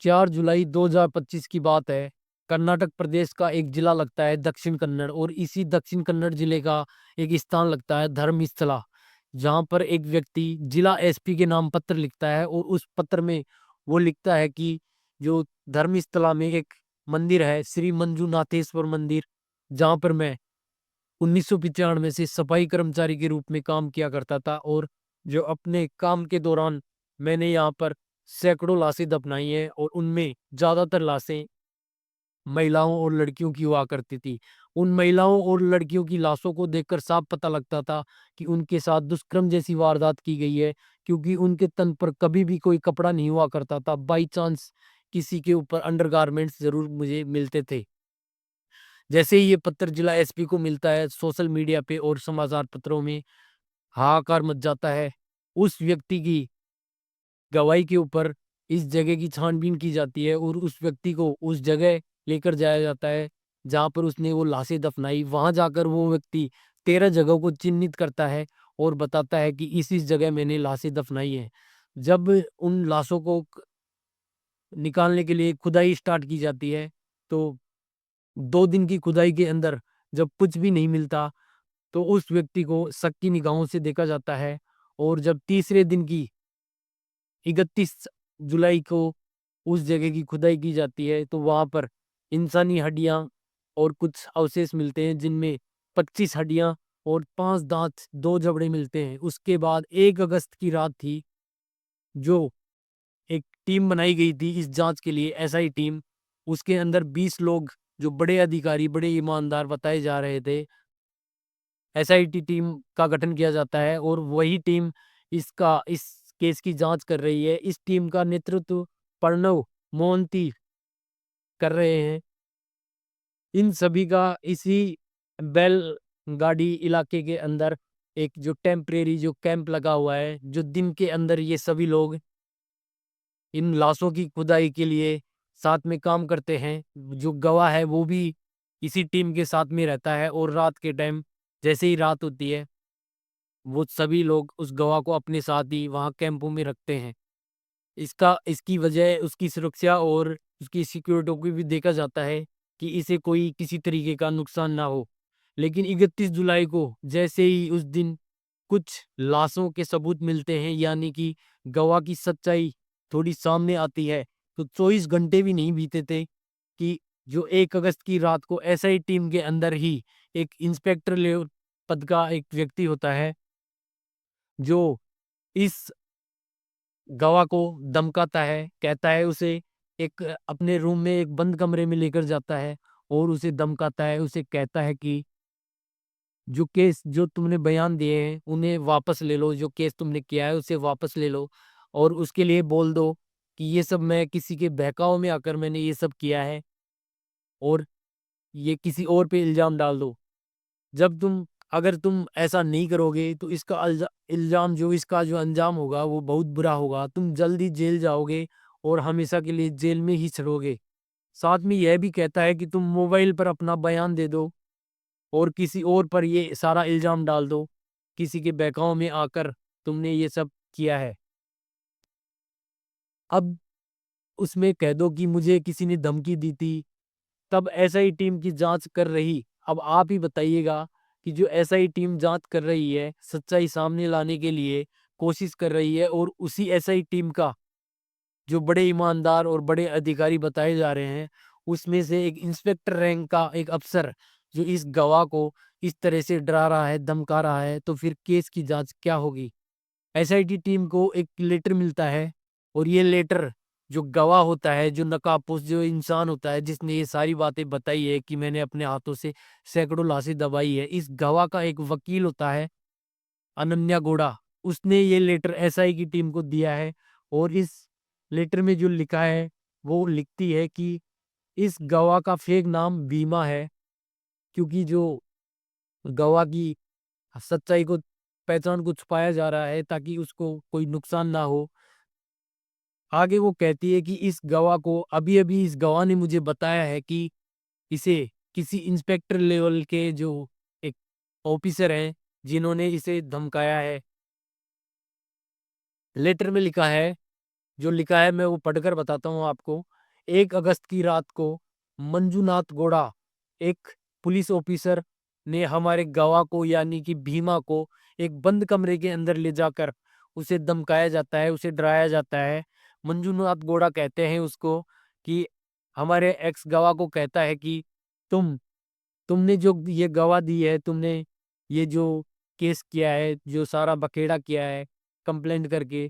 4 जुलाई 2025 की बात है। कर्नाटक प्रदेश का एक जिला लगता है दक्षिण कन्नड़, और इसी दक्षिण कन्नड़ जिले का एक स्थान लगता है धर्मस्थला, जहाँ पर एक व्यक्ति जिला एसपी के नाम पत्र लिखता है, और उस पत्र में वो लिखता है कि जो धर्मस्थला में एक मंदिर है श्री मंजुनाथेश्वर मंदिर, जहाँ पर मैं 1995 से सफाई कर्मचारी के रूप में काम किया करता था, और जो अपने काम के दौरान मैंने यहाँ पर सैकड़ों लाशें दफनाई हैं, और उनमें ज्यादातर लाशें महिलाओं और लड़कियों की हुआ करती थी। उन महिलाओं और लड़कियों की लाशों को देखकर साफ पता लगता था कि उनके साथ दुष्कर्म जैसी वारदात की गई है, क्योंकि उनके तन पर कभी भी कोई कपड़ा नहीं हुआ करता था। बाई चांस किसी के ऊपर अंडरगारमेंट्स जरूर मुझे मिलते थे। जैसे ही ये पत्र जिला एसपी को मिलता है, सोशल मीडिया पे और समाचार पत्रों में हाहाकार मच जाता है। उस व्यक्ति की गवाही के ऊपर इस जगह की छानबीन की जाती है, और उस व्यक्ति को उस जगह लेकर जाया जाता है जहाँ पर उसने वो लाशें दफनाई। वहां जाकर वो व्यक्ति 13 जगहों को चिन्हित करता है और बताता है कि इस जगह मैंने लाशें दफनाई हैं। जब उन लाशों को निकालने के लिए खुदाई स्टार्ट की जाती है, तो 2 दिन की खुदाई के अंदर जब कुछ भी नहीं मिलता, तो उस व्यक्ति को शक की निगाहों से देखा जाता है। और जब तीसरे दिन की 31 जुलाई को उस जगह की खुदाई की जाती है, तो वहां पर इंसानी हड्डियां और कुछ अवशेष मिलते हैं, जिनमें 25 हड्डियां और 5 दांत, 2 जबड़े मिलते हैं। उसके बाद 1 अगस्त की रात थी, जो एक टीम बनाई गई थी इस जांच के लिए, एसआई टीम। उसके अंदर 20 लोग जो बड़े अधिकारी, बड़े ईमानदार बताए जा रहे थे, एसआईटी टीम का गठन किया जाता है, और वही टीम इस केस की जांच कर रही है। इस टीम का नेतृत्व प्रणव मोहंती कर रहे हैं। इन सभी का इसी बेल गाड़ी इलाके के अंदर एक जो टेम्परेरी जो कैंप लगा हुआ है, जो दिन के अंदर ये सभी लोग इन लाशों की खुदाई के लिए साथ में काम करते हैं। जो गवाह है वो भी इसी टीम के साथ में रहता है, और रात के टाइम जैसे ही रात होती है, वो सभी लोग उस गवाह को अपने साथ ही वहाँ कैंपों में रखते हैं। इसकी वजह उसकी सुरक्षा और उसकी सिक्योरिटी को भी देखा जाता है कि इसे कोई किसी तरीके का नुकसान ना हो। लेकिन 31 जुलाई को जैसे ही उस दिन कुछ लाशों के सबूत मिलते हैं, यानी कि गवाह की सच्चाई थोड़ी सामने आती है, तो 24 घंटे भी नहीं बीते थे कि जो 1 अगस्त की रात को एसआई टीम के अंदर ही एक इंस्पेक्टर लेवल पद का एक व्यक्ति होता है, जो इस गवाह को धमकाता है, कहता है उसे एक अपने रूम में एक बंद कमरे में लेकर जाता है, और उसे धमकाता है, उसे कहता है कि जो केस जो तुमने बयान दिए हैं उन्हें वापस ले लो, जो केस तुमने किया है उसे वापस ले लो, और उसके लिए बोल दो कि ये सब मैं किसी के बहकावे में आकर मैंने ये सब किया है, और ये किसी और पे इल्जाम डाल दो। जब तुम अगर तुम ऐसा नहीं करोगे, तो इसका इल्जाम जो इसका जो अंजाम होगा वो बहुत बुरा होगा। तुम जल्दी जेल जाओगे और हमेशा के लिए जेल में ही सड़ोगे। साथ में यह भी कहता है कि तुम मोबाइल पर अपना बयान दे दो और किसी और पर ये सारा इल्जाम डाल दो, किसी के बहकावे में आकर तुमने ये सब किया है। अब उसमें कह दो कि मुझे किसी ने धमकी दी थी। तब एसआई टीम की जांच कर रही, अब आप ही बताइएगा कि जो एसआई टीम जांच कर रही है, सच्चाई सामने लाने के लिए कोशिश कर रही है, और उसी एसआई टीम का जो बड़े ईमानदार और बड़े अधिकारी बताए जा रहे हैं, उसमें से एक इंस्पेक्टर रैंक का एक अफसर जो इस गवाह को इस तरह से डरा रहा है, धमका रहा है, तो फिर केस की जांच क्या होगी। एसआईटी टीम को एक लेटर मिलता है, और ये लेटर जो गवाह होता है, जो नकाबपोश जो इंसान होता है जिसने ये सारी बातें बताई है कि मैंने अपने हाथों से सैकड़ों लाशें दबाई है, इस गवाह का एक वकील होता है अनन्या गौड़ा। उसने ये लेटर एसआई की टीम को दिया है, और इस लेटर में जो लिखा है वो लिखती है कि इस गवाह का फेक नाम बीमा है, क्योंकि जो गवाह की सच्चाई को पहचान को छुपाया जा रहा है ताकि उसको कोई नुकसान ना हो। आगे वो कहती है कि इस गवाह को अभी अभी इस गवाह ने मुझे बताया है कि इसे किसी इंस्पेक्टर लेवल के जो एक ऑफिसर हैं जिन्होंने इसे धमकाया है। लेटर में लिखा है जो लिखा है मैं वो पढ़कर बताता हूँ आपको। 1 अगस्त की रात को मंजूनाथ गौड़ा, एक पुलिस ऑफिसर ने हमारे गवाह को यानी कि भीमा को एक बंद कमरे के अंदर ले जाकर उसे धमकाया जाता है, उसे डराया जाता है। मंजूनाथ गौड़ा कहते हैं उसको कि हमारे एक्स गवाह को कहता है कि तुमने जो ये गवाह दी है, तुमने ये जो केस किया है, जो सारा बखेड़ा किया है कंप्लेंट करके,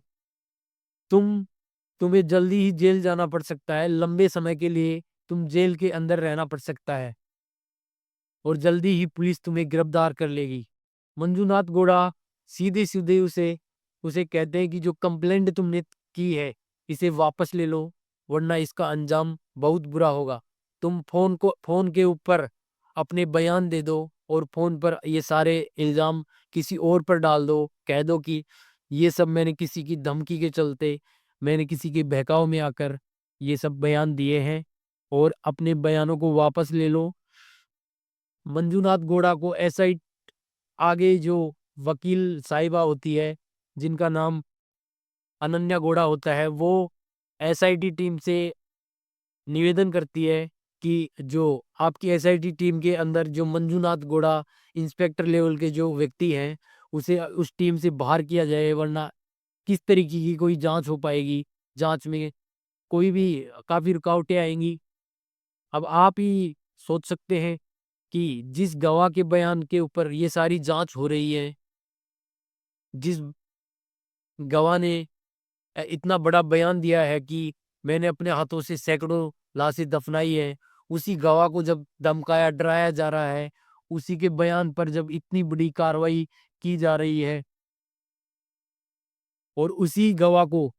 तुम्हें जल्दी ही जेल जाना पड़ सकता है, लंबे समय के लिए तुम जेल के अंदर रहना पड़ सकता है और जल्दी ही पुलिस तुम्हें गिरफ्तार कर लेगी। मंजूनाथ गौड़ा सीधे सीधे उसे उसे कहते हैं कि जो कंप्लेंट तुमने की है इसे वापस ले लो, वरना इसका अंजाम बहुत बुरा होगा। तुम फोन के ऊपर अपने बयान दे दो और फोन पर ये सारे इल्जाम किसी और पर डाल दो, कह दो कि ये सब मैंने किसी की धमकी के चलते, मैंने किसी के बहकाव में आकर ये सब बयान दिए हैं और अपने बयानों को वापस ले लो। मंजूनाथ गौड़ा को एसआई आगे जो वकील साहिबा होती है, जिनका नाम अनन्या गौड़ा होता है, वो एसआईटी टीम से निवेदन करती है कि जो आपकी एसआईटी टीम के अंदर जो मंजूनाथ गौड़ा इंस्पेक्टर लेवल के जो व्यक्ति हैं, उसे उस टीम से बाहर किया जाए, वरना किस तरीके की कोई जांच हो पाएगी, जांच में कोई भी काफी रुकावटें आएंगी। अब आप ही सोच सकते हैं कि जिस गवाह के बयान के ऊपर ये सारी जांच हो रही है, जिस गवाह ने इतना बड़ा बयान दिया है कि मैंने अपने हाथों से सैकड़ों लाशें दफनाई है, उसी गवाह को जब धमकाया डराया जा रहा है, उसी के बयान पर जब इतनी बड़ी कार्रवाई की जा रही है और उसी गवाह को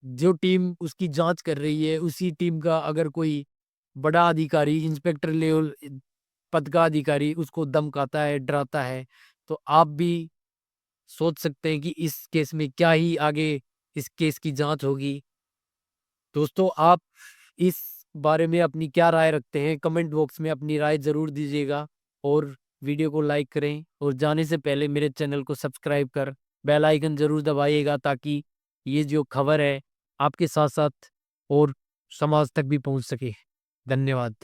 जो टीम उसकी जांच कर रही है, उसी टीम का अगर कोई बड़ा अधिकारी इंस्पेक्टर लेवल पद का अधिकारी उसको धमकाता है, डराता है, तो आप भी सोच सकते हैं कि इस केस में क्या ही आगे इस केस की जांच होगी। दोस्तों, आप इस बारे में अपनी क्या राय रखते हैं? कमेंट बॉक्स में अपनी राय जरूर दीजिएगा और वीडियो को लाइक करें और जाने से पहले मेरे चैनल को सब्सक्राइब कर बेल आइकन जरूर दबाइएगा, ताकि ये जो खबर है आपके साथ साथ और समाज तक भी पहुंच सके। धन्यवाद।